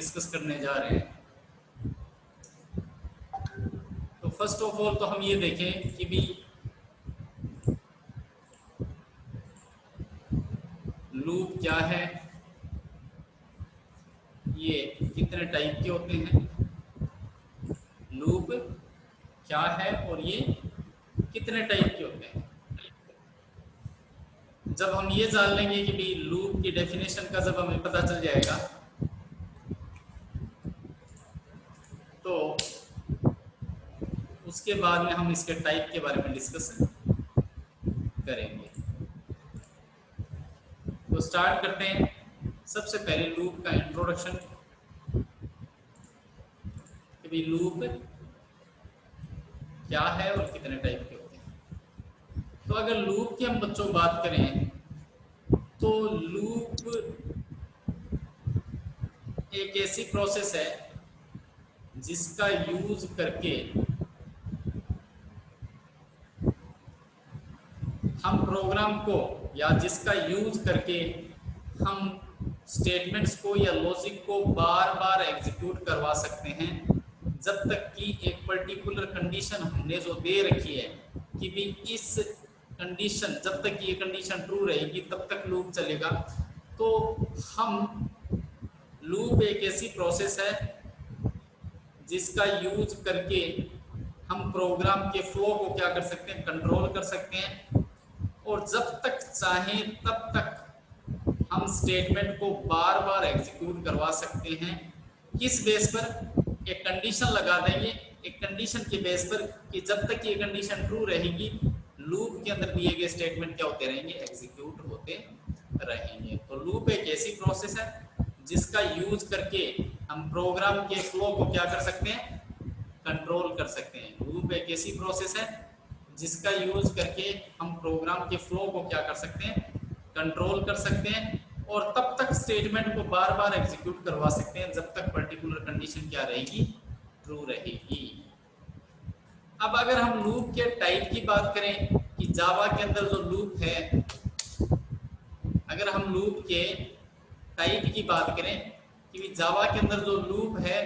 Discuss करने जा रहे हैं। तो फर्स्ट ऑफ ऑल तो हम ये देखें कि भी लूप क्या है, ये कितने टाइप के होते हैं, लूप क्या है और ये कितने टाइप के होते हैं। जब हम ये जान लेंगे कि भी लूप की डेफिनेशन का जब हमें पता चल जाएगा तो उसके बाद में हम इसके टाइप के बारे में डिस्कस करेंगे। तो स्टार्ट करते हैं। सबसे पहले लूप का इंट्रोडक्शन कि भी लूप क्या है और कितने टाइप के होते हैं। तो अगर लूप की हम बच्चों बात करें तो लूप एक ऐसी प्रोसेस है जिसका यूज करके हम प्रोग्राम को या जिसका यूज करके हम स्टेटमेंट्स को या लॉजिक को बार बार एग्जीक्यूट करवा सकते हैं जब तक कि एक पर्टिकुलर कंडीशन हमने जो दे रखी है कि भी इस कंडीशन, जब तक ये कंडीशन ट्रू रहेगी तब तक लूप चलेगा। तो हम लूप एक ऐसी प्रोसेस है जिसका यूज करके हम प्रोग्राम के फ्लो को क्या कर सकते हैं, कंट्रोल कर सकते हैं और जब तक चाहें तब तक हम स्टेटमेंट को बार बार एग्जीक्यूट करवा सकते हैं। किस बेस पर? एक कंडीशन लगा देंगे, एक कंडीशन के बेस पर कि जब तक ये कंडीशन ट्रू रहेगी लूप के अंदर दिए गए स्टेटमेंट क्या होते रहेंगे, एग्जीक्यूट होते रहेंगे। तो लूप एक ऐसी प्रोसेस है जिसका यूज करके हम प्रोग्राम के फ्लो को क्या कर सकते हैं, कंट्रोल कर सकते हैं। लूप एक ऐसी प्रोसेस है जिसका यूज करके हम प्रोग्राम के फ्लो को क्या कर सकते हैं, कंट्रोल कर सकते हैं और तब तक स्टेटमेंट को बार बार एग्जीक्यूट करवा सकते हैं जब तक पर्टिकुलर कंडीशन क्या रहेगी, ट्रू रहेगी। अब अगर हम लूप के टाइप की बात करें कि जावा के अंदर जो लूप है, अगर हम लूप के टाइप की बात करें कि जावा के अंदर जो लूप है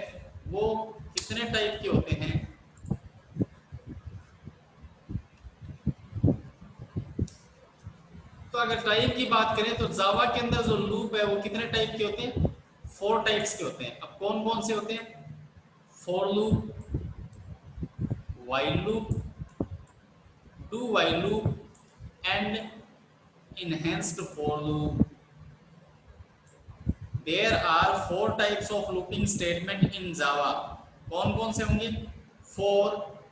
वो कितने टाइप के होते हैं, तो अगर टाइप की बात करें तो जावा के अंदर जो लूप है वो कितने टाइप के होते हैं, 4 टाइप्स के होते हैं। अब कौन कौन से होते हैं? For loop, while loop, do while loop and enhanced for loop. There are 4 types of looping statement in Java. कौन कौन से होंगे? for,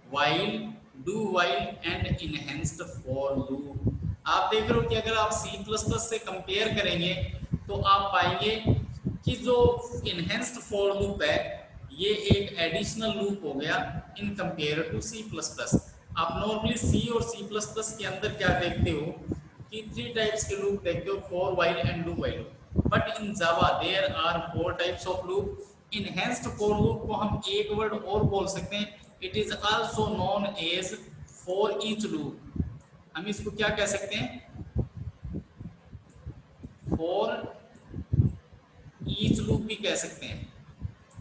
while, do while and enhanced for loop. आप देख रहे हो कि अगर आप C++ से कंपेयर करेंगे तो आप पाएंगे कि जो enhanced for loop है ये एक एडिशनल लूप हो गया इन कंपेयर टू C++। आप नॉर्मली C और C++ के अंदर क्या देखते हो कि 3 टाइप्स के लूप देखते हो, for, while and do while. But in Java there are 4 types of loop. Enhanced for loop को हम एक वर्ड और बोल सकते हैं, it is also known as for each loop. हम इसको क्या कह सकते हैं, फॉर ईच लूप भी कह सकते हैं।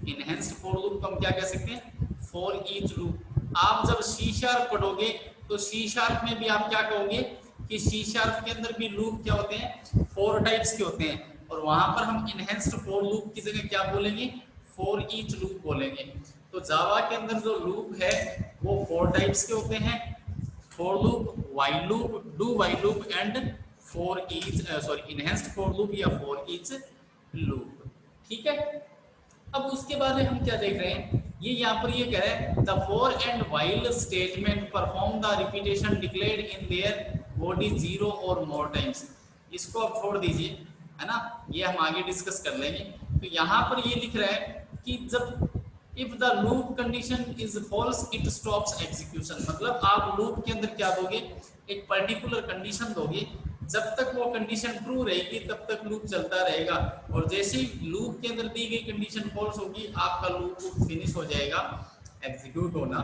इनहेंस्ड फॉर लूप को हम क्या कह सकते हैं, फॉर ईच लूप। आप जब सी शार्प पढ़ोगे तो सी शार्प में भी आप क्या कहोगे कि सी शार्प के अंदर भी लूप क्या होते हैं, 4 टाइप्स के होते हैं और वहां पर हम इनहेंस्ड फॉर लूप की जगह क्या बोलेंगे, फॉर ईच लूप बोलेंगे। तो जावा के अंदर जो लूप है वो 4 टाइप्स के होते हैं, for loop, while loop, do while loop and for each enhanced for loop या फॉर ईच लूप। ठीक है। अब उसके बाद हम क्या देख रहे हैं, ये यहाँ पर ये कह रहा है the for and while statement perform the repetition declared in their body 0 और मोर टाइम्स। इसको आप छोड़ दीजिए, है ना, ये हम आगे डिस्कस कर लेंगे। तो यहाँ पर ये लिख रहा है कि जब if the loop condition is false it stops execution. मतलब आप लूप के अंदर क्या दोगे, एक पर्टिकुलर कंडीशन दोगे, जब तक वो कंडीशन ट्रू रहेगी तब तक लूप चलता रहेगा और जैसे ही लूप के अंदर दी गई कंडीशन फॉल्स होगी आपका लूप फिनिश हो जाएगा, एग्जीक्यूट होना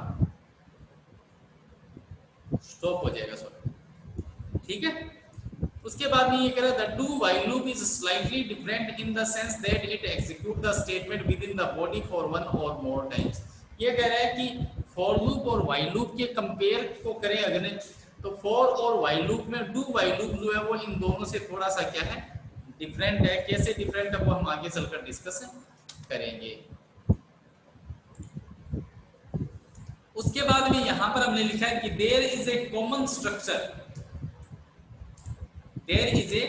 स्टॉप हो जाएगा। सॉरी, ठीक है। उसके बाद में ये कह रहा है the do while loop is slightly different in the sense that it execute the statement with in the body for one और मोर टाइम्स। ये कह रहा है कि फॉर लूप और व्हाइल लूप के कंपेयर को करें अगर, तो फॉर और व्हाइल लूप में डू व्हाइल लूप जो है वो इन दोनों से थोड़ा सा क्या है, डिफरेंट है। कैसे डिफरेंट है वो हम आगे चलकर डिस्कस करेंगे। उसके बाद में यहां पर हमने लिखा है कि there is a common structure, there is a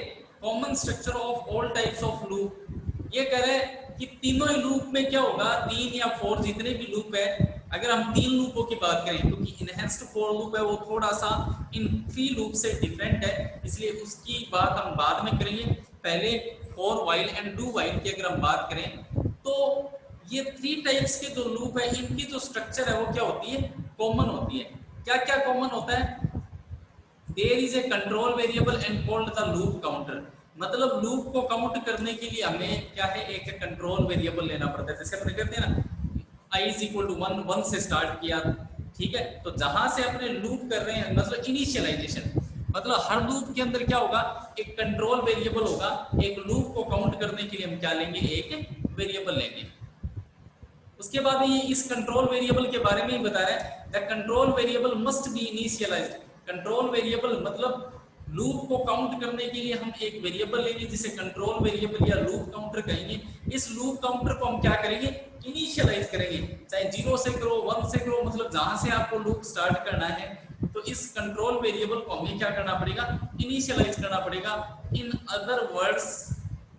common structure of all types of loop. ये कह रहे हैं कि तीनों ही लूप में क्या होगा, 3 या 4 जितने भी लूप है, अगर हम 3 लूपों की बात करें, क्योंकि इनहेंस्ड फॉर लूप है वो थोड़ा सा इन 3 लूप से डिफरेंट है, इसलिए उसकी बात हम बाद में करेंगे। पहले for while and do while की अगर हम बात करें, तो ये 3 टाइप्स के जो लूप है इनकी जो स्ट्रक्चर है वो क्या होती है, कॉमन होती है। क्या क्या कॉमन होता है? There is a control variable and called the loop counter. मतलब लूप को काउंट करने के लिए हमें क्या है, एक कंट्रोल वेरिएबल लेना पड़ता है। जैसे अपने कहते हैं ना i इज इक्वल टू 1, 1 से स्टार्ट किया, ठीक है, तो जहां से अपने लूप कर रहे हैं मतलब इनिशियलाइजेशन, मतलब हर लूप के अंदर क्या होगा, एक कंट्रोल वेरिएबल होगा। एक लूप को काउंट करने के लिए हम क्या लेंगे, एक वेरिएबल लेंगे। उसके बाद ये इस कंट्रोल वेरिएबल के बारे में ही बता रहा है, the control variable must be initialised. Control variable मतलब लूप को काउंट करने के लिए हम एक वेरिएबल लेंगे जिसे कंट्रोल वेरिएबल या लूप काउंटर कहेंगे। इस लूप काउंटर को हम क्या करेंगे, इनिशियलाइज करेंगे, चाहे 0 से करो 1 से करो, मतलब जहां से आपको लूप स्टार्ट करना है, तो इस कंट्रोल वेरिएबल को हमें क्या करना पड़ेगा, इनिशियलाइज करना पड़ेगा। In other words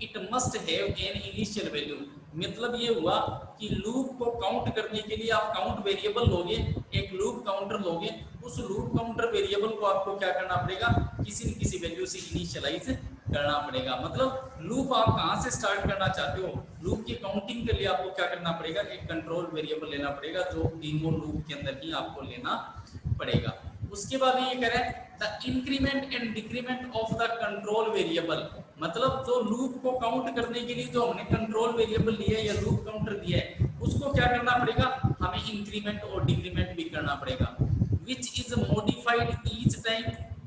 it must have an initial value. मतलब ये हुआ कि लूप को काउंट करने के लिए आप काउंट वेरिएबल लोगे, एक लूप काउंटर लोगे, उस लूप काउंटर वेरिएबल को आपको क्या करना पड़ेगा, किसी न किसी वैल्यू से इनिशियलाइज करना पड़ेगा। मतलब लूप आप कहां से स्टार्ट करना चाहते हो, लूप की काउंटिंग के लिए आपको क्या करना पड़ेगा, एक कंट्रोल वेरिएबल लेना पड़ेगा, जो तीनों लूप के अंदर ही आपको लेना पड़ेगा। उसके बाद ये कह रहा है the increment and decrement of the control variable. मतलब जो लूप को काउंट करने के लिए जो हमने कंट्रोल वेरिएबल लिया है या लूप काउंटर दिया है, उसको क्या करना पड़ेगा, हमें इंक्रीमेंट और डिक्रीमेंट भी करना पड़ेगा। Which is modified each time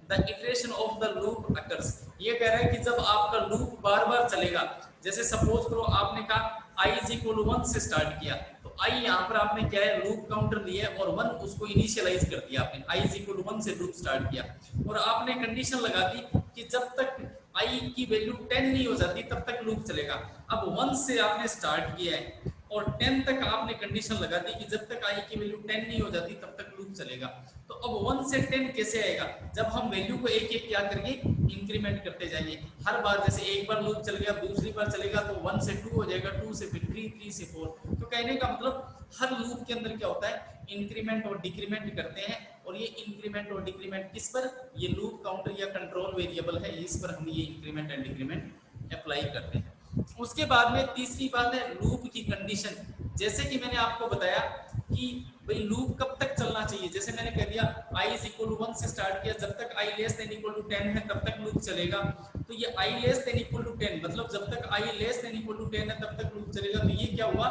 the iteration of the loop occurs. ये कह रहा है कि जब आपका लूप बार बार चलेगा, जैसे सपोज करो आपने कहा i इज इक्वल टू 1 से स्टार्ट किया, तो i यहाँ पर आपने क्या है, लूप काउंटर लिया और 1 उसको इनिशियलाइज कर दिया आपने, i इज इक्वल टू 1 से लूप स्टार्ट किया, और आपने कंडीशन लगा दी कि जब तक i की वैल्यू 10 नहीं हो जाती तब तक लूप चलेगा। अब 1 से आपने स्टार्ट किया है और 10 तक आपने कंडीशन लगा दी कि जब तक i की वैल्यू 10 नहीं हो जाती तब तक लूप चलेगा। तो अब 1 से 10 कैसे आएगा, जब हम वैल्यू को एक एक क्या करेंगे, इंक्रीमेंट करते जाएंगे। हर बार जैसे एक बार लूप चल गया, दूसरी बार चलेगा तो 1 से 2 हो जाएगा, 2 से फिर 3, 3 से 4। तो कहने का मतलब हर लूप के अंदर क्या होता है, इंक्रीमेंट और डिक्रीमेंट करते हैं, और ये इंक्रीमेंट और डिक्रीमेंट किस पर, ये लूप काउंटर या कंट्रोल वेरिएबल है, इस पर हम ये इंक्रीमेंट एंड डिक्रीमेंट अप्लाई करते हैं। उसके बाद में तीसरी बात है लूप की कंडीशन। जैसे कि मैंने आपको बताया कि भाई लूप कब तक चलना चाहिए, जैसे मैंने कह दिया i इज इक्वल टू 1 से स्टार्ट किया, जब तक i less than equal to 10 है तब तक लूप चलेगा। तो ये i less than equal to 10 मतलब जब तक i less than equal to 10 है तब तक लूप चलेगा। तो ये क्या हुआ,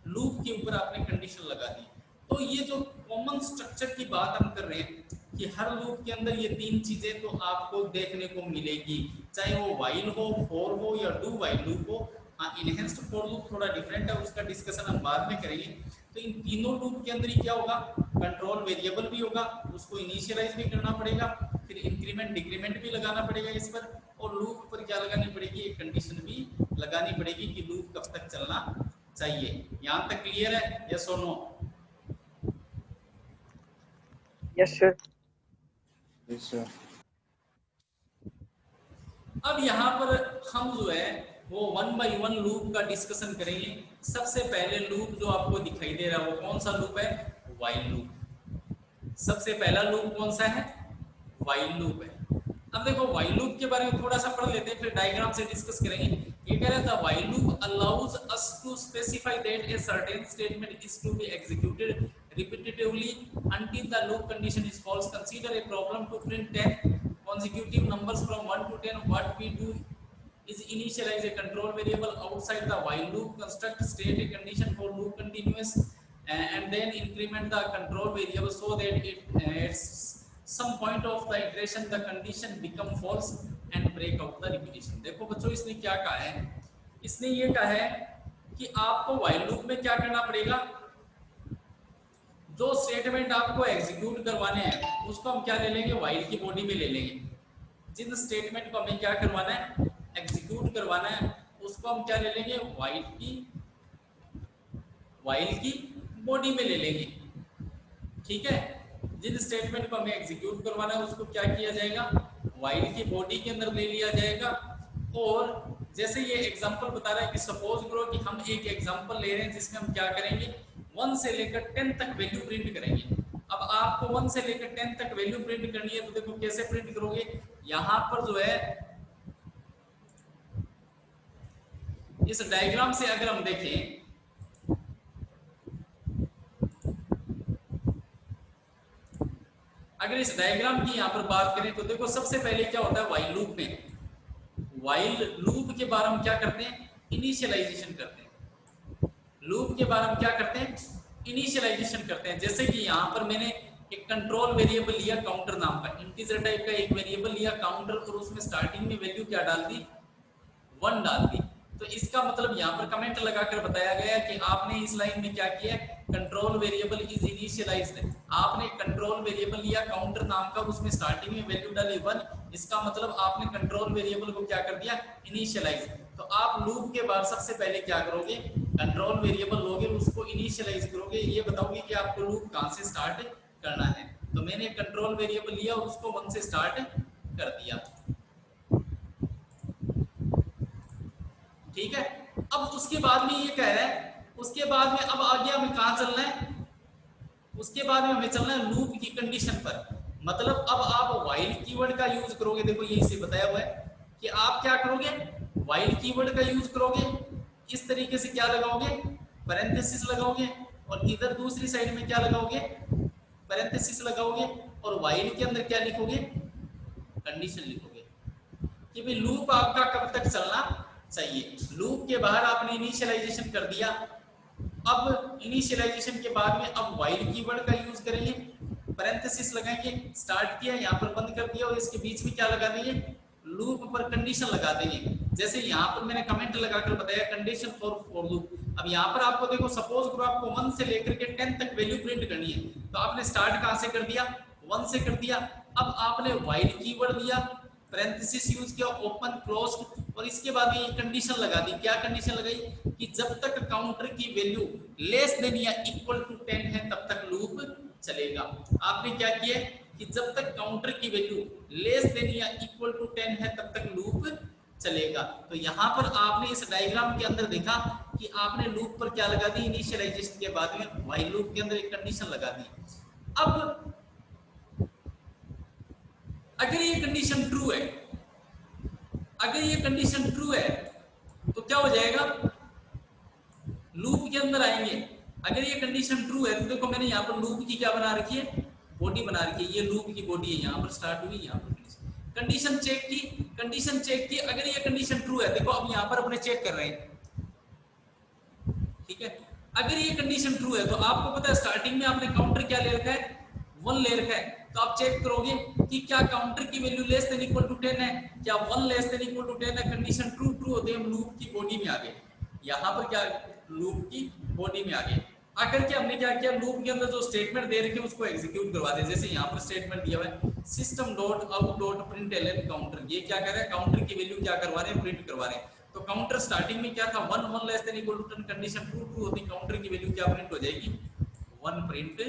लूप के ऊपर आपने कंडीशन लगा दी। तो ये जो कॉमन स्ट्रक्चर की बात हम कर रहे हैं कि हर लूप के अंदर ये 3 चीजें तो आपको देखने को मिलेगी, चाहे वो व्हाइल हो, फॉर हो या डू व्हाइल लूप हो। हाँ, इनहेंस्ड फॉर लूप थोड़ा डिफरेंट है, उसका डिस्कशन हम बाद में करेंगे। तो इन तीनों लूप के अंदर ही क्या होगा, कंट्रोल वेरिएबल भी होगा, उसको इनिशियलाइज भी करना पड़ेगा, फिर इंक्रीमेंट डिक्रीमेंट भी लगाना पड़ेगा इस पर, और लूप पर क्या लगानी पड़ेगी, एक कंडीशन भी लगानी पड़ेगी कि लूप कब तक चलना चाहिए। यहाँ तक क्लियर है, यस और no? Yes sir. Yes sir. अब यहाँ पर हम जो है वो 1 बाई 1 लूप का डिस्कशन करेंगे। सबसे पहले लूप जो आपको दिखाई दे रहा है वो कौन सा लूप है, व्हाइल लूप। सबसे पहला लूप कौन सा है, व्हाइल लूप है। अब देखो व्हाइल लूप के बारे में थोड़ा सा पढ़ लेते हैं, फिर डायग्राम से डिस्कस करेंगे। ये कह रहा था while loop allows us to specify that a certain statement is to be executed repetitively until the loop condition is false. Consider a problem to print 10 consecutive numbers from 1 to 10. What we do is initialize a control variable outside the while loop, construct state a condition for loop continuous, and then increment the control variable so that it some point of the iteration the condition become false and break out the repetition। देखो बच्चों इसने क्या कहा है, इसने ये कहा है कि आपको while लूप में क्या करना पड़ेगा, जो स्टेटमेंट आपको एग्जीक्यूट करवाने हैं उसको हम क्या ले लेंगे, while की बॉडी में ले लेंगे। जिन स्टेटमेंट को हमें क्या करवाना है, एग्जीक्यूट करवाना है, उसको हम क्या ले लेंगे, while की बॉडी में ले लेंगे। ठीक है, जिन स्टेटमेंट को हमें एग्जीक्यूट करवाना है उसको क्या किया जाएगा, while की बॉडी के अंदर ले लिया जाएगा। और जैसे ये एग्जांपल बता रहा है कि सपोज करो कि हम एक एग्जांपल ले रहे हैं जिसमें हम क्या करेंगे, 1 से लेकर 10 तक वैल्यू प्रिंट करेंगे। अब आपको 1 से लेकर 10 तक वैल्यू प्रिंट करनी है, तो देखो कैसे प्रिंट करोगे, यहां पर जो है इस डायग्राम से अगर हम देखें, अगर इस डायग्राम की यहां पर बात करें तो देखो सबसे पहले क्या होता है, while लूप में, while लूप के बाद हम क्या करते हैं, इनिशियलाइजेशन करते हैं। लूप के बाद हम क्या करते हैं, इनिशियलाइजेशन करते हैं। जैसे कि यहाँ पर मैंने एक कंट्रोल वेरिएबल लिया काउंटर नाम का, इंटीजर टाइप का एक वेरिएबल लिया काउंटर, और उसमें स्टार्टिंग में वैल्यू क्या डाल दी, 1 डाल दी। तो इसका मतलब यहाँ पर कमेंट लगाकर बताया गया कि आपने इस लाइन में क्या किया है, कंट्रोल वेरिएबल इज इनिशियलाइज्ड। आपने कंट्रोल वेरिएबल लिया काउंटर नाम का, उसमें स्टार्टिंग में वैल्यू डाली 1, इसका मतलब आपने कंट्रोल वेरिएबल को क्या कर दिया, इनिशियलाइज। तो आप लूप के बाद सबसे पहले क्या करोगे, कंट्रोल वेरिएबल लोगे, उसको इनिशियलाइज करोगे, ये बताओगे कि आपको लूप कहां से स्टार्ट करना है। तो मैंने कंट्रोल वेरिएबल लिया और उसको 1 से स्टार्ट कर दिया। ठीक है, अब उसके बाद में ये कह रहा है, उसके बाद में अब आगे हमें कहां चलना है, उसके बाद में हमें चलना है लूप की कंडीशन पर। मतलब अब आप while कीवर्ड का यूज करोगे। देखो ये इसे बताया हुआ है कि आप क्या करोगे, while कीवर्ड का यूज करोगे, इस तरीके से क्या लगाओगे, पैरेंथेसिस लगाओगे, और इधर दूसरी साइड में क्या लगाओगे, पैरेंथेसिस लगाओगे, और while के अंदर क्या लिखोगे, कंडीशन लिखोगे कि भाई लूप आपका कब तक चलना चाहिए। लूप के बाहर आपने इनिशियलाइजेशन कर दिया, अब इनिशियलाइजेशन के बाद में अब while कीवर्ड का यूज करेंगे, पैरेंथेसिस लगाएंगे, स्टार्ट किया, यहाँ पर बंद कर दिया, और इसके बीच में क्या लगा देंगे, लूप पर कंडीशन लगा देंगे। जैसे यहाँ पर मैंने कमेंट लगाकर बताया कंडीशन फॉर लूप। अब यहाँ पर आपको देखो सपोज करो आपको 1 से लेकर के 10 तक वैल्यू प्रिंट करनी है, तो आपने स्टार्ट कहां से कर दिया, 1 से कर दिया। अब आपने while कीवर्ड लिया, पैरेंथेसिस यूज किया, ओपन क्लोज, और इसके बाद ये कंडीशन लगा दी। क्या कंडीशन लगाई कि जब तक काउंटर की वैल्यू लेस देन या इक्वल टू 10 है तब तक लूप चलेगा। आपने क्या किया कि जब तक काउंटर की वैल्यू लेस देन या इक्वल टू 10 है तब तक लूप चलेगा। तो यहाँ पर आपने इस डायग्राम के अंदर देखा कि आपने लूप पर क्या लगा दी, इनिशियलाइजेशन के बाद में while लूप के अंदर एक कंडीशन लगा दी। अब अगर ये कंडीशन ट्रू है, अगर ये कंडीशन ट्रू है तो क्या हो जाएगा, लूप के अंदर आएंगे। अगर ये कंडीशन ट्रू है तो देखो मैंने यहाँ पर लूप की क्या बना रखी है, बॉडी बना रखी है। ये लूप की बॉडी है, यहाँ पर स्टार्ट हुई, यहाँ पर कंडीशन चेक की, कंडीशन चेक की। अगर ये कंडीशन ट्रू है, देखो अब यहाँ पर अपने चेक कर रहे हैं, ठीक है। अगर ये कंडीशन ट्रू है तो आपको पता है स्टार्टिंग में आपने काउंटर क्या ले रखा है, 1 ले रखा है। तो आप चेक करोगे कि क्या काउंटर की value less than equal to 10 है, क्या 1 लेस देन इक्वल टू 10 है। कंडीशन ट्रू ट्रू होते हम लूप की बॉडी में आ गए। यहाँ पर क्या लूप की बॉडी में आ गए, आकर के हमने क्या किया, लूप के अंदर जो स्टेटमेंट दे रखे उसको एग्जीक्यूट करवा दे। जैसे यहाँ पर स्टेटमेंट दिया हुआ है system dot out dot println counter. ये क्या कर रहा है, काउंटर की वैल्यू क्या करवा रहे हैं, प्रिंट करवा रहे हैं। तो काउंटर स्टार्टिंग में क्या था, 1 less than equal to 10। Condition true true होती काउंटर की वैल्यू क्या प्रिंट हो जाएगी, 1 प्रिंट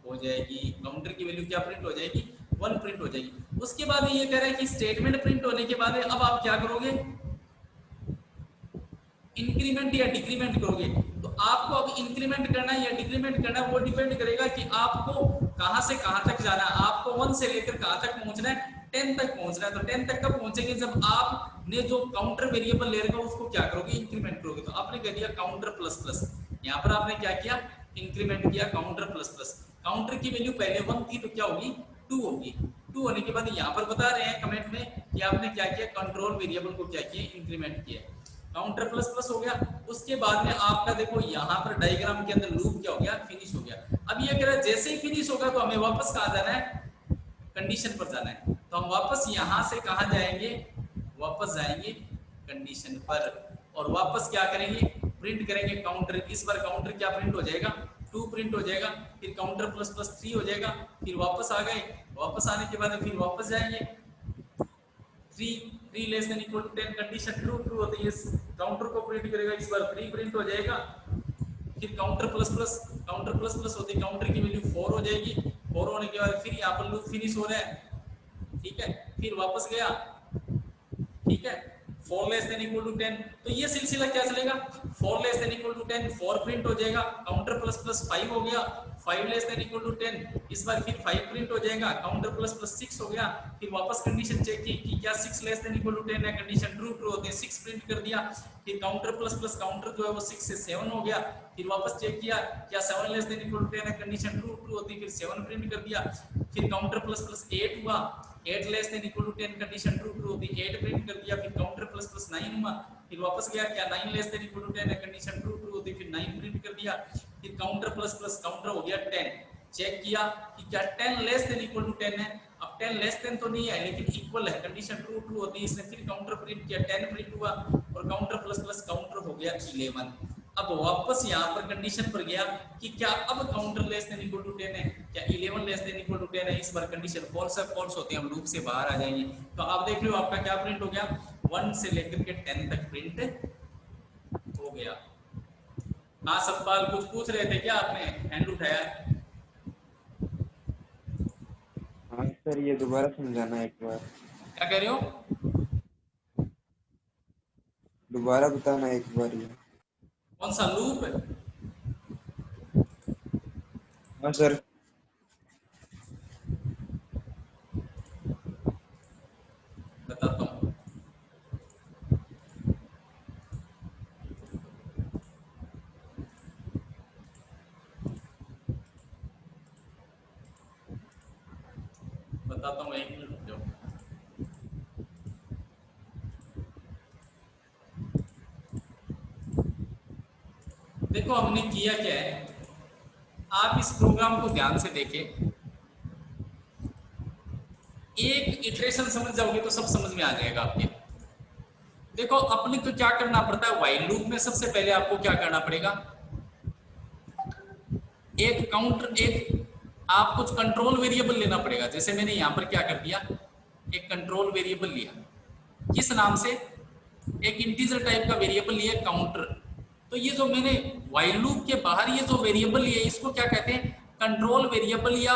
हो जाएगी। काउंटर की वैल्यू क्या प्रिंट हो जाएगी, 1 प्रिंट हो जाएगी। उसके बाद ये कह रहा है कि स्टेटमेंट प्रिंट होने के बाद अब आप क्या करोगे, इंक्रीमेंट या डिक्रीमेंट करोगे। तो आपको अब इंक्रीमेंट करना है या डिक्रीमेंट करना है वो डिपेंड करेगा कि आपको कहां से कहां तक जाना है। आपको 1 से लेकर कहां तक पहुंचना है, 10 तक पहुंचना है। तो 10 तक कब पहुंचेंगे, जब आपने जो काउंटर वेरिएबल ले रखा उसको क्या करोगे, इंक्रीमेंट करोगे। तो आपने कह दिया काउंटर प्लस प्लस, यहाँ पर आपने क्या किया, इंक्रीमेंट किया काउंटर प्लस प्लस। काउंटर की वैल्यू पहले 1 थी तो क्या होगी, 2 होगी। 2 होने के बाद यहाँ पर बता रहे हैं कमेंट में कि आपने क्या किया, कंट्रोल वेरिएबल को क्या किया, इंक्रीमेंट किया। काउंटर प्लस प्लस हो गया। उसके बाद में आपका देखो यहाँ पर डायग्राम के अंदर लूप क्या हो गया, फिनिश हो गया। अब ये कह रहा है जैसे ही फिनिश होगा तो हमें वापस कहाँ जाना है, कंडीशन पर जाना है। तो हम वापस यहाँ से कहाँ जाएंगे, वापस जाएंगे कंडीशन पर और वापस क्या करेंगे, प्रिंट करेंगे काउंटर। इस बार काउंटर क्या प्रिंट हो जाएगा, 2 प्रिंट हो जाएगा, फिर काउंटर प्लस प्लस 3 हो जाएगा, फिर वापस आ गए, वापस आने के बाद फिर वापस जाएंगे 3 less than equal to 10 condition true होती है, काउंटर को प्रिंट करेगा, इस बार 3 प्रिंट हो जाएगा, फिर काउंटर प्लस प्लस होती है, काउंटर की वैल्यू 4 हो जाएगी, 4 होने के बाद फिर यहाँ पर लूप फिनिश हो रहा है, ठीक है, फिर वापस गया, ठीक है, 4 लेस देन इक्वल टू 10, तो ये सिलसिला क्या चलेगा, 4 less than equal to 10 4 print हो जाएगा, काउंटर प्लस प्लस 5 हो गया, 5 लेस देन इक्वल टू 10, इस बार फिर 5 प्रिंट हो जाएगा, काउंटर प्लस प्लस 6 हो गया, फिर वापस कंडीशन चेक की कि क्या 6 लेस देन इक्वल टू 10 है, कंडीशन ट्रू होते हैं, 6 प्रिंट कर दिया, फिर काउंटर प्लस प्लस काउंटर जो है वो 6 से 7 हो गया, फिर वापस चेक किया क्या 7 लेस देन इक्वल टू 10 है, कंडीशन ट्रू होती है, फिर 7 प्रिंट कर दिया, फिर काउंटर प्लस प्लस 8 हुआ, 8 less than equal to 10 condition true होती है, 8 प्रिंट कर दिया, फिर काउंटर प्लस प्लस 9 हुआ, फिर वापस गया क्या 9 लेस देन इक्वल टू 10 है, कंडीशन ट्रू होती है, फिर 9 प्रिंट कर दिया, फिर काउंटर प्लस प्लस काउंटर हो गया 10, चेक किया कि क्या 10 लेस देन इक्वल टू 10 है, अब 10 लेस देन तो नहीं है लेकिन इक्वल है, कंडीशन ट्रू होती है, इसने फिर काउंटर प्रिंट किया, 10 प्रिंट हुआ और काउंटर प्लस प्लस काउंटर हो गया 11। अब वापस यहाँ पर कंडीशन पर गया कि क्या अब counter less than equal to 10 है, क्या 11 लेस देन इक्वल टू 10 है, इस बार कंडीशन फॉल्स है, फॉल्स होते हैं हम लूप से बाहर आ जाएंगे, तो आप देख लो आपका क्या प्रिंट हो गया, 1 से लेकर के 10 तक प्रिंट हो गया। हाँ सतपाल कुछ पूछ रहे थे क्या, आपने हैंड उठाया? हाँ सर, ये दोबारा समझाना एक बार, क्या कह रहे हो? दोबारा बताना एक बार ये। कौन सा लूप? हाँ सर। बताता हूँ, बताता हूँ, 1 मिनट रुक जाओ। देखो हमने किया क्या है, आप इस प्रोग्राम को ध्यान से देखें, एक इटरेशन समझ जाओगे तो सब समझ में आ जाएगा आपके। देखो अपने को क्या करना पड़ता है, व्हाइल लूप में सबसे पहले आपको क्या करना पड़ेगा, एक काउंटर, एक आप कुछ कंट्रोल वेरिएबल लेना पड़ेगा, जैसे मैंने यहां पर क्या कर दिया, एक कंट्रोल वेरिएबल लिया, किस नाम से, एक इंटीजर टाइप का वेरिएबल लिया काउंटर। तो ये जो मैंने व्हाइल लूप के बाहर ये जो वेरिएबल लिया इसको क्या कहते हैं, कंट्रोल वेरिएबल या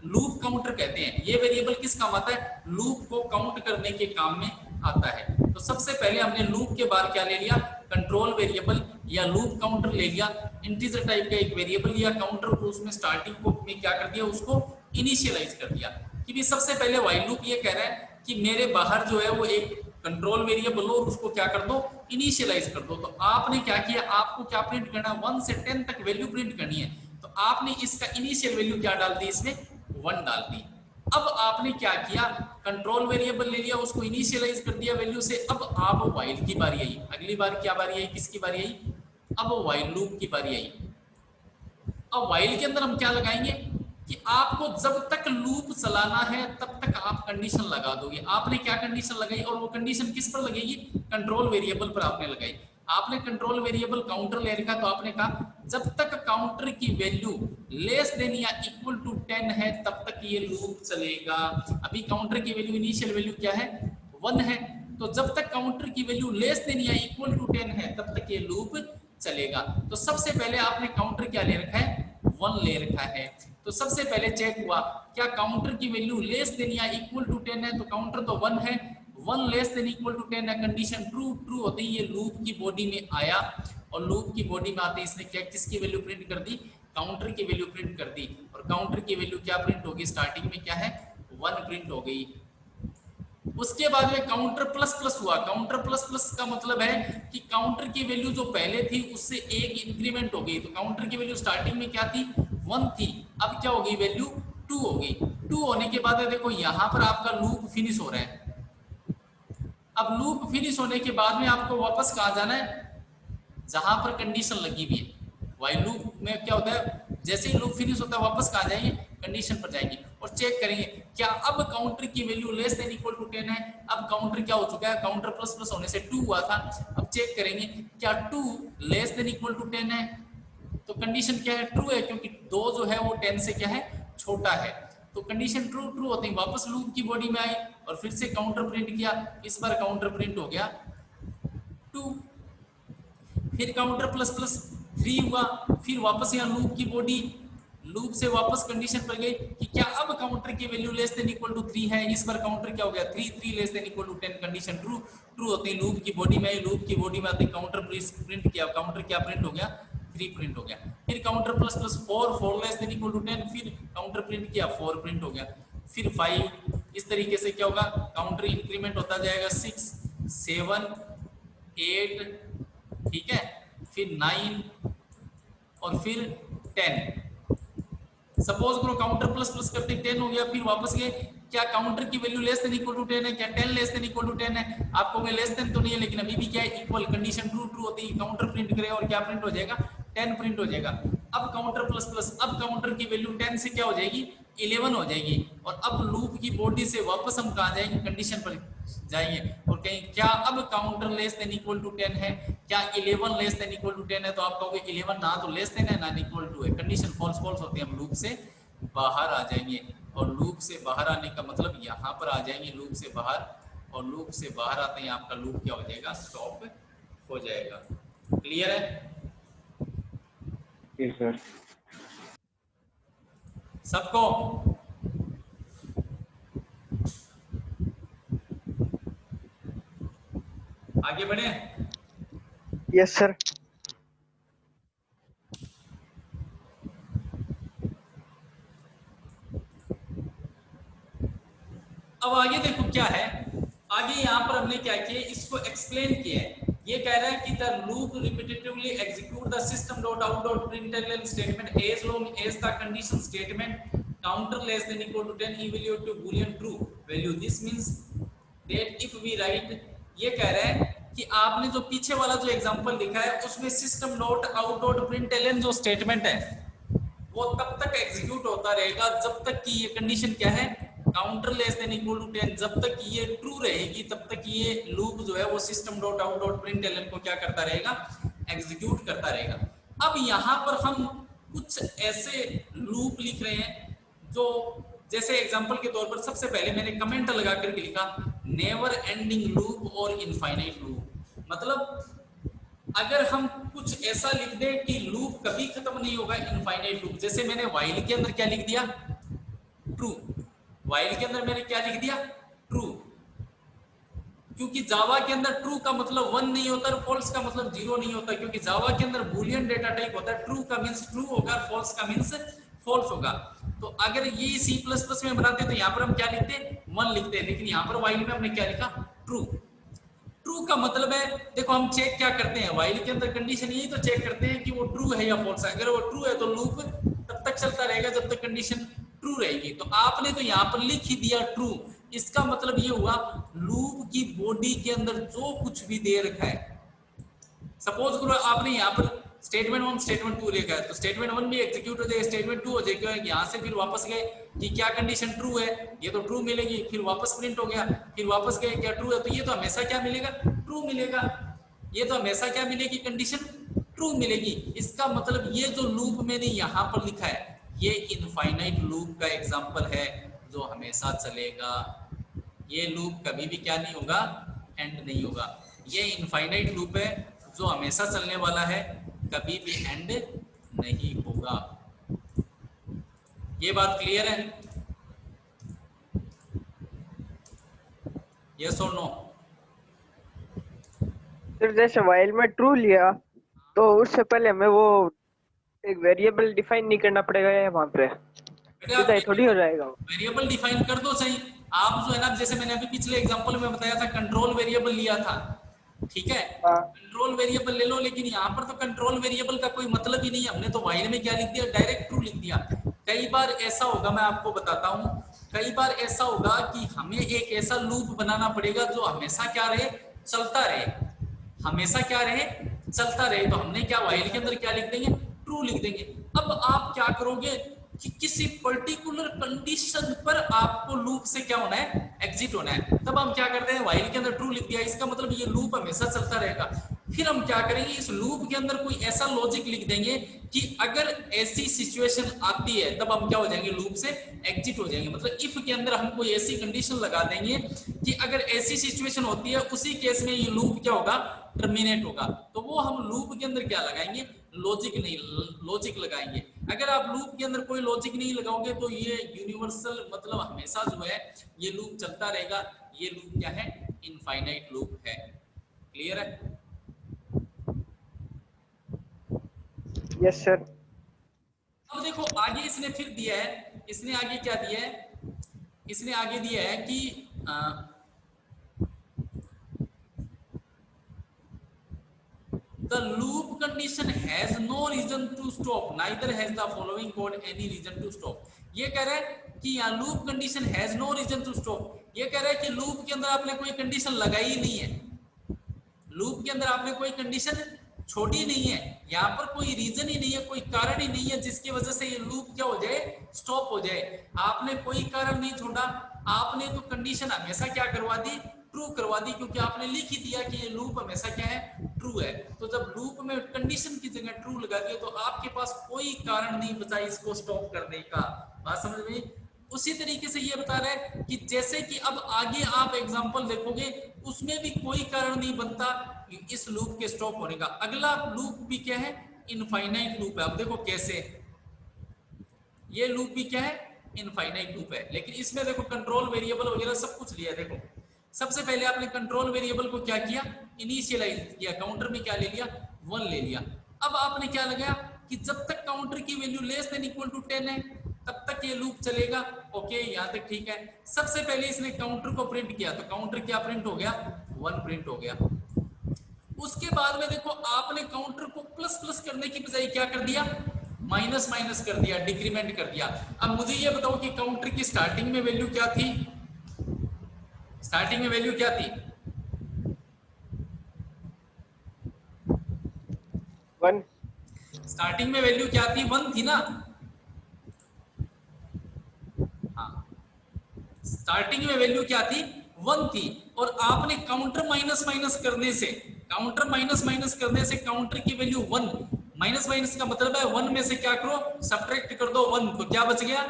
लूप काउंटर कहते हैं। ये वेरिएबल किस काम आता है, लूप को काउंट करने के काम में आता है। तो सबसे पहले हमने लूप के बाहर क्या ले लिया, कंट्रोल वेरिएबल या लूप काउंटर ले लिया, इंटीजर टाइप का एक वेरिएबल लिया काउंटर को, उसमें स्टार्टिंग को में क्या कर दिया, उसको इनिशियलाइज कर दिया कि भी सबसे पहले व्हाइल लूप ये कह रहा है कि मेरे बाहर जो है वो एक कंट्रोल वेरिएबल हो, उसको क्या कर दो, इनिशियलाइज कर दो। तो आपने क्या किया, आपको क्या प्रिंट करना, 1 से 10 तक वैल्यू प्रिंट करनी है, तो आपने इसका इनिशियल वैल्यू क्या डाल दी, इसमें 1 डाल दी। अब आपने क्या किया, कंट्रोल वेरिएबल ले लिया, उसको इनिशियलाइज कर दिया वैल्यू से। अब आप व्हाइल की बारी आई, अगली बार क्या बारी आई, किसकी बारी आई, अब व्हाइल लूप की बारी आई। अब व्हाइल के अंदर हम क्या लगाएंगे कि आपको जब तक लूप चलाना है तब तक आप कंडीशन लगा दोगे। आपने क्या कंडीशन लगाई, और वो कंडीशन किस पर लगेगी, कंट्रोल वेरिएबल पर आपने लगाई। आपने कंट्रोल वेरिएबल काउंटर ले रखा, तो आपने कहा जब तक काउंटर की वैल्यू लेस देन या इक्वल टू 10 है तब तक ये लूप चलेगा। अभी काउंटर की वैल्यू, इनिशियल वैल्यू क्या है, 1 है, तो जब तक काउंटर की वैल्यू लेस देन या इक्वल टू 10 है तब तक ये लूप चलेगा। तो सबसे पहले आपने काउंटर क्या ले रखा है, 1 ले रखा है। तो सबसे पहले चेक हुआ क्या काउंटर की वैल्यू लेस देन या इक्वल टू 10 है, तो काउंटर तो 1 है, 1 लेस देन इक्वल टू 10 है, कंडीशन ट्रू होती है, ये लूप की बॉडी में आया, और लूप की बॉडी में आते इसने क्या, किसकी वैल्यू प्रिंट कर दी, काउंटर की वैल्यू प्रिंट कर दी। और काउंटर की वैल्यू क्या प्रिंट होगी, स्टार्टिंग में क्या है, 1 प्रिंट हो गई। उसके बाद में काउंटर प्लस प्लस हुआ। काउंटर प्लस प्लस का मतलब है कि काउंटर की वैल्यू जो पहले थी उससे 1 इंक्रीमेंट हो गई। तो काउंटर की वैल्यू स्टार्टिंग में क्या थी, 1 थी, अब क्या हो गई, वैल्यू 2 हो गई। 2 होने के बाद देखो यहाँ पर आपका लूप फिनिश हो रहा है। अब लूप फिनिश होने के बाद में आपको वापस कहाँ जाना है, जहां पर कंडीशन लगी हुई है। व्हाइल लूप में क्या होता है, जैसे ही लूप फिनिश होता है वापस कहाँ जाएंगे, कंडीशन पर जाएंगे। और चेक करेंगे क्या अब काउंटर की value less than equal to 10 है। अब काउंटर क्या हो चुका है, काउंटर प्लस प्लस होने से 2 हुआ था। अब चेक करेंगे क्या 2 लेस देन इक्वल टू 10 है, तो कंडीशन क्या है, ट्रू है, क्योंकि 2 जो है वो 10 से क्या है, छोटा है। तो कंडीशन ट्रू ट्रू होते ही वापस लूप की बॉडी में आई और फिर से काउंटर प्रिंट किया। इस बार काउंटर प्रिंट हो गया 2, फिर काउंटर प्लस प्लस 3 हुआ, फिर वापस यहाँ लूप की बॉडी, लूप से वापस कंडीशन पर गई कि क्या अब काउंटर की value less than equal to 3 है। इस बार काउंटर क्या हो गया 3, 3 less than equal to 10, condition true true होती है। लूप की बॉडी में, लूप की बॉडी में आते काउंटर प्रिंट किया, काउंटर क्या प्रिंट हो गया 3 प्रिंट हो गया। फिर counter plus plus 4, 4 less than equal to 10, फिर काउंटर प्रिंट किया 4 प्रिंट हो गया। फिर 5, इस तरीके से क्या होगा, काउंटर इंक्रीमेंट होता जाएगा 6, 7, 8, ठीक है, फिर 9 और फिर 10। सपोज करो काउंटर प्लस प्लस करते 10 हो गया, फिर वापस गए, क्या काउंटर की value less than equal to 10 है, क्या 10 लेस देन इक्वल टू 10 है। आपको मैं लेस देन तो नहीं है लेकिन अभी भी क्या है, इक्वल, कंडीशन ट्रू ट्रू होती है। काउंटर प्रिंट करे और क्या प्रिंट हो जाएगा 10 प्रिंट हो जाएगा। अब काउंटर प्लस प्लस, अब काउंटर की वैल्यू 10 से क्या हो जाएगी 11 हो जाएगी। और अब लूप की बॉडी से वापस हम कहाँ जाएंगे, कंडीशन पर जाएंगे और कहें क्या अब counter less than equal to 10 है, क्या 11 लेस देन इक्वल टू 10 है। तो आप कहोगे 11 ना तो लेस देन है ना इक्वल टू है, कंडीशन फॉल्स फॉल्स होती है, हम लूप से बाहर आ जाएंगे। और लूप से बाहर आने का मतलब यहाँ पर आ जाएंगे लूप से बाहर, और लूप से बाहर आते ही आपका लूप क्या हो जाएगा, स्टॉप हो जाएगा। क्लियर है यस सर। सबको? आगे बढ़े? Yes sir. अब आगे देखो क्या है, आगे यहाँ पर हमने क्या किया, इसको एक्सप्लेन किया है। ये कह रहा है कि the loop repetitively execute the system dot out dot println statement as long as the condition statement counter less than equal to 10 evaluate to boolean true value. This means that if we write, ये कह रहा है कि आपने जो पीछे वाला जो एग्जांपल लिखा है उसमें system dot out dot println जो स्टेटमेंट है वो तब तक एग्जीक्यूट होता रहेगा जब तक कि ये कंडीशन क्या है, counter less than equal to 10, जब तक ये ट्रू रहेगी तब तक ये लूप जो है वो system dot out dot println को क्या करता रहेगा, एग्जीक्यूट करता रहेगा। अब यहाँ पर हम कुछ ऐसे लूप लिख रहे हैं जो, जैसे एग्जांपल के तौर पर सबसे पहले मैंने कमेंट लगा करके लिखा नेवर एंडिंग लूप और इनफाइनाइट लूप। मतलब अगर हम कुछ ऐसा लिख दें कि लूप कभी खत्म नहीं होगा, इनफाइनाइट लूप, जैसे मैंने व्हाइल के अंदर क्या लिख दिया, ट्रू। व्हाइल के अंदर मैंने क्या लिख दिया, ट्रू, क्योंकि जावा के अंदर ट्रू का मतलब 1 नहीं होता और फॉल्स का मतलब 0 नहीं होता, क्योंकि जावा के अंदर बूलियन डेटा टाइप होता है। ट्रू का मींस ट्रू होगा, फॉल्स का मींस फॉल्स होगा। तो अगर ये C++ में बनाते तो यहाँ पर हम क्या लिखते, 1 लिखते, लेकिन यहाँ पर व्हाइल में हमने क्या लिखा, ट्रू। ट्रू का मतलब है, देखो हम चेक क्या करते हैं व्हाइल के अंदर, कंडीशन यही तो चेक करते हैं कि वो ट्रू है या फॉल्स है। अगर वो ट्रू है तो लूप तब तक चलता रहेगा जब तक कंडीशन ट्रू रहेगी। तो आपने तो यहाँ पर लिख ही दिया ट्रू, इसका मतलब ये हुआ लूप की बॉडी के अंदर जो कुछ भी दे रखा है, सपोज करो आपने यहाँ पर स्टेटमेंट 1 स्टेटमेंट 2 लिखा है तो स्टेटमेंट 1 भी एग्जीक्यूट हो जाएगा, स्टेटमेंट 2 हो जाएगा। यहाँ से फिर वापस गए कि क्या कंडीशन ट्रू है, ये तो ट्रू मिलेगी, फिर वापस प्रिंट हो गया, फिर वापस गए क्या ट्रू है, तो ये तो हमेशा क्या मिलेगा, ट्रू मिलेगा। ये तो हमेशा क्या मिलेगी, कंडीशन ट्रू मिलेगी। इसका मतलब ये जो लूप मैंने यहाँ पर लिखा है ये इनफाइनाइट लूप का एग्जाम्पल है जो हमेशा चलेगा। ये लूप कभी भी क्या नहीं होगा, एंड नहीं होगा। ये इनफाइनाइट लूप है जो हमेशा चलने वाला है, कभी भी एंड नहीं होगा। ये बात क्लियर है? यस और नो? सर जैसे व्हाइल में ट्रू लिया तो उससे पहले हमें वो एक वेरिएबल डिफाइन नहीं करना पड़ेगा या वहां पे सीधा ही थोड़ी हो जाएगा? वेरिएबल डिफाइन कर दो सही। आप जो है ना, जैसे मैंने अभी पिछले एग्जांपल में बताया था कंट्रोल वेरिएबल लिया था, ठीक है, कंट्रोल वेरिएबल ले लो, लेकिन यहाँ पर तो कंट्रोल वेरिएबल का कोई मतलब ही नहीं है। हमने तो व्हाइल में क्या लिख दिया, डायरेक्ट ट्रू लिख दिया। कई बार ऐसा होगा, मैं आपको बताता हूँ, कई बार ऐसा होगा कि हमें एक ऐसा लूप बनाना पड़ेगा जो हमेशा क्या रहे, चलता रहे, हमेशा क्या रहे, चलता रहे। तो हमने क्या व्हाइल के अंदर क्या लिख देंगे, ट्रू लिख देंगे। अब आप क्या करोगे कि किसी पर्टिकुलर कंडीशन पर आपको लूप से क्या होना है, एग्जिट होना है, तब हम क्या करते हैं, व्हाइल के अंदर ट्रू लिख दिया, इसका मतलब ये लूप हमेशा चलता रहेगा। फिर हम क्या करेंगे, इस लूप के अंदर कोई ऐसा लॉजिक लिख देंगे कि अगर ऐसी सिचुएशन आती है तब हम क्या हो जाएंगे, लूप से एग्जिट हो जाएंगे। मतलब इफ के अंदर हम कोई ऐसी कंडीशन लगा देंगे कि अगर ऐसी सिचुएशन होती है उसी केस में ये लूप क्या होगा, टर्मिनेट होगा। तो वो हम लूप के अंदर क्या लगाएंगे, लॉजिक नहीं, लॉजिक लगाएंगे। अगर आप लूप के अंदर कोई लॉजिक नहीं लगाओगे तो ये यूनिवर्सल मतलब हमेशा जो है ये लूप चलता रहेगा। ये लूप क्या है, इनफाइनाइट लूप है। क्लियर है? Yes sir. अब देखो आगे इसने फिर दिया है, इसने आगे क्या दिया है, इसने आगे दिया है कि the loop condition has no reason to stop, neither has the following code any reason to stop। ये कह रहा है कि यहाँ loop condition has no reason to stop. ये कह रहा है कि लूप के अंदर आपने कोई कंडीशन लगाई ही नहीं है, लूप के अंदर आपने कोई कंडीशन छोड़ी नहीं है, यहाँ पर कोई रीजन ही नहीं है, कोई कारण ही नहीं है जिसकी वजह से ये लूप क्या हो जाए, स्टॉप हो जाए। आपने कोई कारण नहीं छोड़ा, आपने तो कंडीशन हमेशा क्या करवा दी, ट्रू करवा दी, क्योंकि आपने लिख ही दिया कि ये लूप हमेशा क्या है, ट्रू है। तो जब लूप में कंडीशन की जगह ट्रू लगा दिया तो आपके पास कोई कारण नहीं बचा इसको स्टॉप करने का। बात समझ में? उसी तरीके से ये बता रहा है कि जैसे कि अब आगे आप एग्जांपल देखोगे उसमें भी कोई कारण नहीं बनता इस लूप के स्टॉप होने का। अगला लूप भी क्या है, इनफाइनाइट लूप है। अब देखो कैसे, ये लूप भी क्या है, इनफाइनाइट लूप है, लेकिन इसमें देखो कंट्रोल वेरिएबल वगैरह सब कुछ लिया। देखो सबसे पहले आपने कंट्रोल वेरिएबल को क्या किया, इनिशियलाइज किया, काउंटर में क्या ले लिया, 1 ले लिया। अब आपने क्या लगाया कि जब तक काउंटर की value less than equal to 10 है तब तक ये लूप चलेगा। ओके, यहाँ तक ठीक है। सबसे पहले इसने काउंटर को प्रिंट किया तो काउंटर क्या प्रिंट हो गया, 1 प्रिंट हो गया। उसके बाद में देखो आपने काउंटर को प्लस प्लस करने की बजाय क्या कर दिया, माइनस माइनस कर दिया, डिक्रीमेंट कर दिया। अब मुझे ये बताओ कि काउंटर की स्टार्टिंग में वैल्यू क्या थी, स्टार्टिंग में वैल्यू क्या थी, 1। स्टार्टिंग में वैल्यू क्या थी, 1 थी ना। हाँ, स्टार्टिंग में वैल्यू क्या थी, 1 थी। और आपने काउंटर माइनस माइनस करने से, काउंटर माइनस माइनस करने से काउंटर की वैल्यू 1, माइनस माइनस का मतलब है 1 में से क्या करो, सब्ट्रैक्ट कर दो 1, तो क्या बच गया,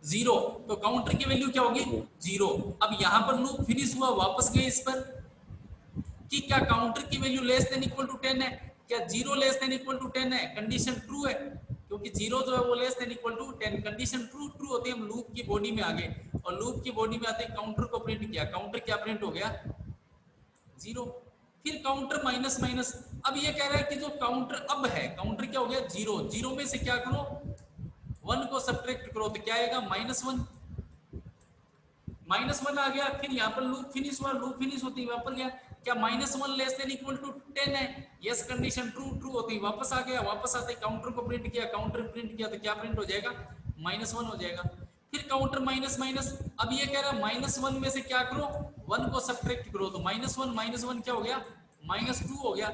0। तो काउंटर की वैल्यू क्या होगी, 0। अब यहां पर लूप फिनिश हुआ, वापस गए इस पर कि क्या काउंटर की value less than equal to 10 है, क्या 0 लेस देन इक्वल टू 10 है, कंडीशन ट्रू है, क्योंकि 0 जो है वो less than equal to 10, condition true होती है। हम लूप की बॉडी में आ गए और लूप की बॉडी में आते काउंटर को प्रिंट किया, काउंटर क्या प्रिंट हो गया, 0। फिर काउंटर माइनस माइनस, अब ये कह रहा है कि जो काउंटर अब है, काउंटर क्या हो गया, 0, 0 में से क्या करो, 1 को सब्ट्रैक्ट करो तो क्या आएगा, -1, -1 आ गया। फिर यहाँ पर लूप फिनिश हुआ, लूप फिनिश होती वापस गया, क्या -1 लेस देन इक्वल टू 10 है, यस, कंडीशन ट्रू होती वापस आ गया, वापस आते काउंटर को प्रिंट किया, काउंटर प्रिंट किया तो क्या प्रिंट हो जाएगा, -1 हो जाएगा। फिर काउंटर माइनस माइनस, अब ये कह रहा है -1 में से क्या करो, 1 को सब्ट्रैक्ट करो तो -1 क्या हो गया, -2 हो गया,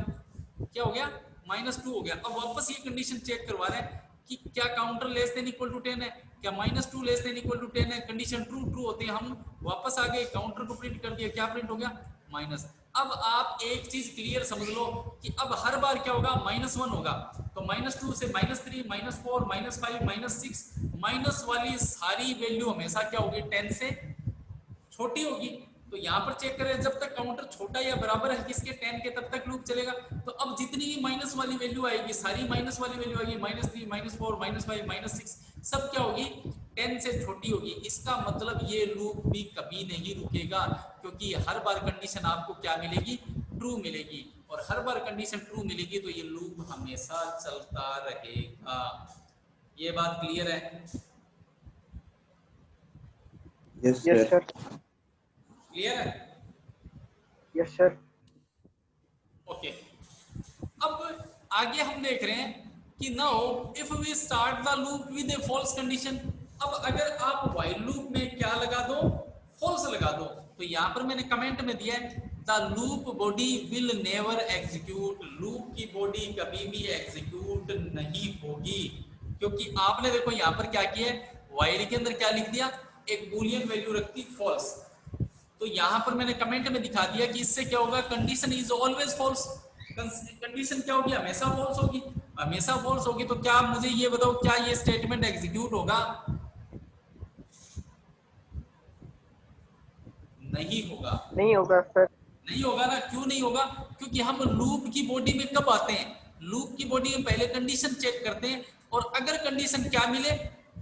क्या हो गया, -2 हो गया। अब वापस ये कंडीशन चेक करवा रहे हैं कि क्या counter less than equal to 10 है, क्या -2 लेस देन इक्वल टू 10 है, कंडीशन ट्रू होती है। हम वापस आ गए, काउंटर को प्रिंट कर दिया, क्या प्रिंट हो गया, माइनस। अब आप एक चीज क्लियर समझ लो कि अब हर बार क्या होगा, -1 होगा, तो -2 से -3, -4, -5, -6, माइनस वाली सारी वैल्यू हमेशा क्या होगी, 10 से छोटी होगी। तो यहाँ पर चेक करें, जब तक काउंटर छोटा या बराबर है किसके, 10 के, तब तक लूप चलेगा। तो अब जितनी भी माइनस वाली वैल्यू आएगी, सारी माइनस वाली वैल्यू आएगी, -3, -4, -5, -6, सब क्या होगी, 10 से छोटी होगी। इसका मतलब ये लूप भी कभी नहीं रुकेगा, क्योंकि हर बार कंडीशन आपको क्या मिलेगी, ट्रू मिलेगी, और हर बार कंडीशन ट्रू मिलेगी तो ये लूप हमेशा चलता रहेगा। ये बात क्लियर है? Yes yes sir. Sir. Clear है? Yes sir. ओके, अब आगे हम देख रहे हैं कि now if we start the loop with a false condition. अब अगर आप व्हाइल लूप में क्या लगा दो, फॉल्स लगा दो, तो यहां पर मैंने कमेंट में दिया है the loop body will never execute, loop की बॉडी कभी भी एग्जीक्यूट नहीं होगी। क्योंकि आपने देखो यहाँ पर क्या किया है, while के अंदर क्या लिख दिया, एक बूलियन वैल्यू रख दी false। तो यहाँ पर मैंने कमेंट में दिखा दिया कि इससे क्या होगा, condition is always false. Condition क्या होगी, हमेशा फॉल्स होगी। हमेशा फॉल्स होगी तो क्या, मुझे ये बताओ, क्या ये स्टेटमेंट एग्जीक्यूट होगा? नहीं होगा। नहीं होगा सर। नहीं होगा ना, क्यों नहीं होगा? क्योंकि हम लूप की बॉडी में कब आते हैं, लूप की बॉडी में पहले कंडीशन चेक करते हैं, और अगर कंडीशन क्या मिले,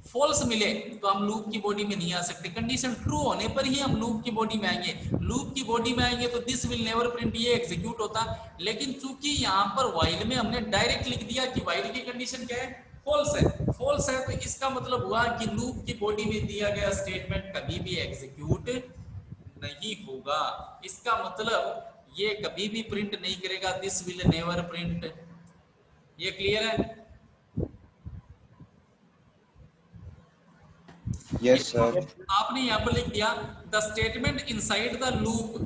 फॉल्स मिले, तो हम लूप की बॉडी में नहीं आ सकते। कंडीशन ट्रू होने पर ही हम लूप की बॉडी में आएंगे। लूप की बॉडी में आएंगे तो दिस विल नेवर प्रिंट, ये एग्जीक्यूट होता। लेकिन चूंकि यहाँ पर व्हाइल में हमने डायरेक्ट लिख दिया कि व्हाइल की कंडीशन क्या है, फॉल्स है। फॉल्स है तो इसका मतलब हुआ कि लूप की बॉडी में दिया गया स्टेटमेंट कभी भी एग्जीक्यूट नहीं होगा। इसका मतलब ये कभी भी प्रिंट नहीं करेगा, दिस विल नेवर प्रिंट। ये क्लियर है? Yes sir. आपने यहाँ पर लिख दिया the statement inside the loop,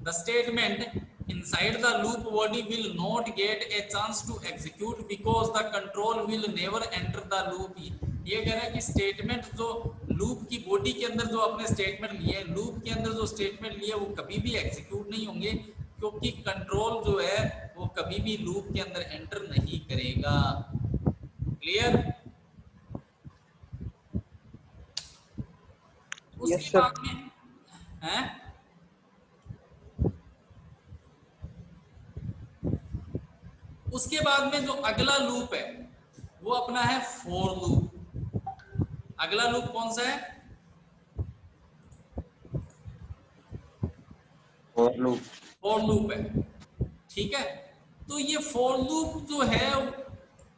the statement inside the loop body will not get a chance to execute because the control will never enter the loop। ये कह रहा है कि स्टेटमेंट जो लूप की बॉडी के अंदर जो अपने स्टेटमेंट लिए, लूप के अंदर जो स्टेटमेंट लिए, वो कभी भी एग्जीक्यूट नहीं होंगे, क्योंकि कंट्रोल जो है वो कभी भी लूप के अंदर एंटर नहीं करेगा। क्लियर? उसके बाद में है, उसके बाद में जो अगला लूप है वो अपना है फॉर लूप। अगला लूप कौन सा है? For loop. फॉर लूप है, ठीक है। तो ये फॉर लूप जो है,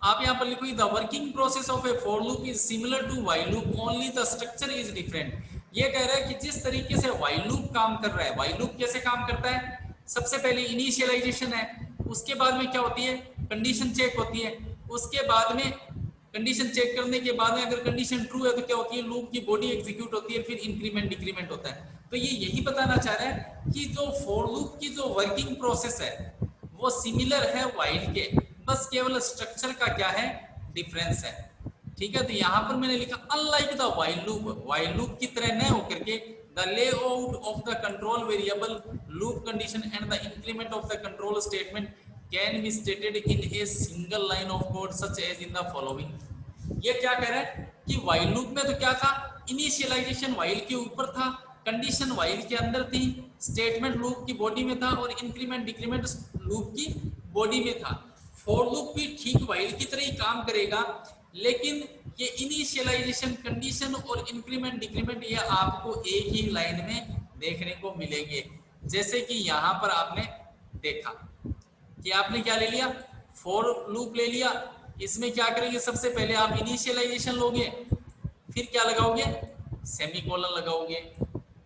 आप यहाँ पर लिखो the working process of a for loop is similar to while loop, only the structure is different. ये कह रहा है कि जिस तरीके से व्हाइल लूप काम कर रहा है, व्हाइल लूप कैसे काम करता है, सबसे पहले इनिशियलाइजेशन है, उसके बाद में क्या होती है, कंडीशन चेक होती है, उसके बाद में कंडीशन चेक करने के बाद में अगर कंडीशन ट्रू है तो क्या होती है, लूप की बॉडी एग्जीक्यूट होती है, फिर इंक्रीमेंट डिक्रीमेंट होता है। तो ये यही बताना चाह रहा है कि जो फॉर लूप की जो वर्किंग प्रोसेस है वो सिमिलर है व्हाइल के, बस केवल स्ट्रक्चर का क्या है, डिफरेंस है। ठीक है, तो यहाँ पर मैंने लिखा unlike the while loop, while loop की तरह न होकर के the layout of the control variable loop condition and the increment of the control statement can be stated in a single line of code such as in the following। ये क्या कह रहा है कि while loop में तो क्या था, इनिशियलाइजेशन while के ऊपर था, कंडीशन while के अंदर थी, स्टेटमेंट लूप की बॉडी में था, और इंक्रीमेंट डिक्रीमेंट लूप की बॉडी में था। फॉर लूप भी ठीक while की तरह ही काम करेगा, लेकिन ये इनिशियलाइजेशन, कंडीशन और इंक्रीमेंट डिक्रीमेंट ये आपको एक ही लाइन में देखने को मिलेंगे। जैसे कि यहाँ पर आपने देखा कि आपने क्या ले लिया, फॉर लूप ले लिया, इसमें क्या करेंगे, सबसे पहले आप इनिशियलाइजेशन लोगे, फिर क्या लगाओगे, सेमीकोलन लगाओगे,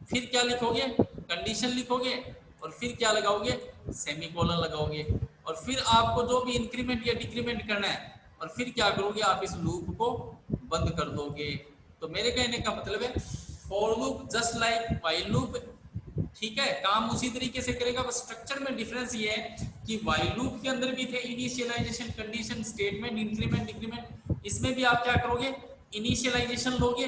फिर क्या लिखोगे, कंडीशन लिखोगे, और फिर क्या लगाओगे, सेमीकोलन लगाओगे, और फिर आपको जो भी इंक्रीमेंट या डिक्रीमेंट करना है, और फिर क्या करोगे, आप इस लूप को बंद कर दोगे। तो मेरे कहने का मतलब है for loop just like while loop, ठीक है, काम उसी तरीके से करेगा, बस स्ट्रक्चर में डिफरेंस ये है कि व्हाइल लूप के अंदर भी थे initialisation, condition, statement, increment, decrement, इसमें भी आप क्या करोगे, इनिशियलाइजेशन लोगे,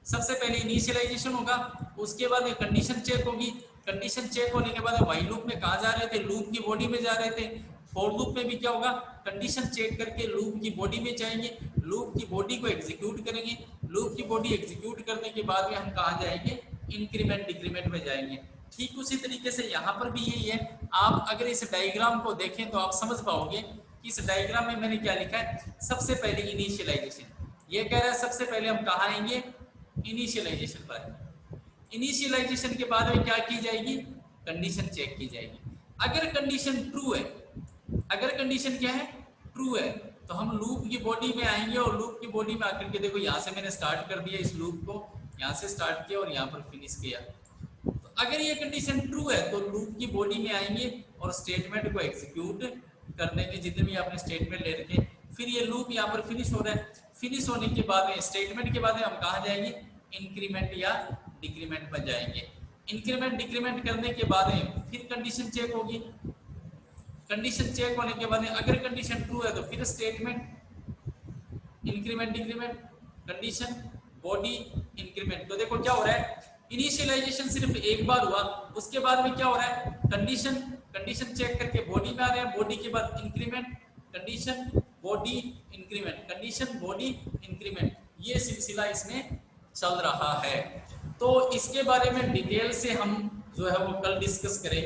सबसे पहले इनिशियलाइजेशन होगा, उसके बाद में कंडीशन चेक होगी, कंडीशन चेक होने के बाद व्हाइल लूप में कहाँ जा रहे थे, लूप की बॉडी में जा रहे थे। फॉर लूप में भी क्या होगा, कंडीशन चेक करके लूप की बॉडी में जाएंगे, लूप की बॉडी को एग्जीक्यूट करेंगे, लूप की बॉडी एग्जीक्यूट करने के बाद में हम कहाँ जाएंगे, इंक्रीमेंट डिक्रीमेंट में जाएंगे। ठीक उसी तरीके से यहाँ पर भी यही है। आप अगर इस डायग्राम को देखें तो आप समझ पाओगे कि इस डायग्राम में मैंने क्या लिखा है, सबसे पहले इनिशियलाइजेशन, ये कह रहा है सबसे पहले हम कहाँ आएंगे, इनिशियलाइजेशन पर। इनिशियलाइजेशन के बाद में क्या की जाएगी, कंडीशन चेक की जाएगी। अगर कंडीशन ट्रू है, अगर कंडीशन क्या है, ट्रू है, तो हम लूप की बॉडी में आएंगे, और लूप की बॉडी में आकर के देखो यहाँ से मैंने स्टार्ट कर दिया, इस लूप को यहाँ से स्टार्ट किया और यहाँ पर फिनिश किया। तो अगर ये कंडीशन ट्रू है तो लूप की बॉडी में आएंगे और स्टेटमेंट को एग्जीक्यूट कर देंगे, जितने भी आपने स्टेटमेंट ले रखे। फिर ये लूप यहाँ पर फिनिश हो रहा है, फिनिश होने के बाद में स्टेटमेंट के बाद में हम कहाँ जाएंगे, इंक्रीमेंट या डिक्रीमेंट पर जाएंगे। इंक्रीमेंट डिक्रीमेंट करने के बाद में फिर कंडीशन चेक होगी, कंडीशन चेक होने के बाद अगर कंडीशन ट्रू है तो फिर statement, increment decrement, condition, body, increment. तो देखो क्या हो रहा है, इनिशियलाइजेशन सिर्फ एक बार हुआ, उसके बाद में क्या हो रहा है, कंडीशन, कंडीशन चेक करके बॉडी में आ रहे हैं, बॉडी के बाद increment, condition, body, increment, condition, body, increment, ये सिलसिला इसमें चल रहा है। तो इसके बारे में डिटेल से हम जो है वो कल डिस्कस करेंगे।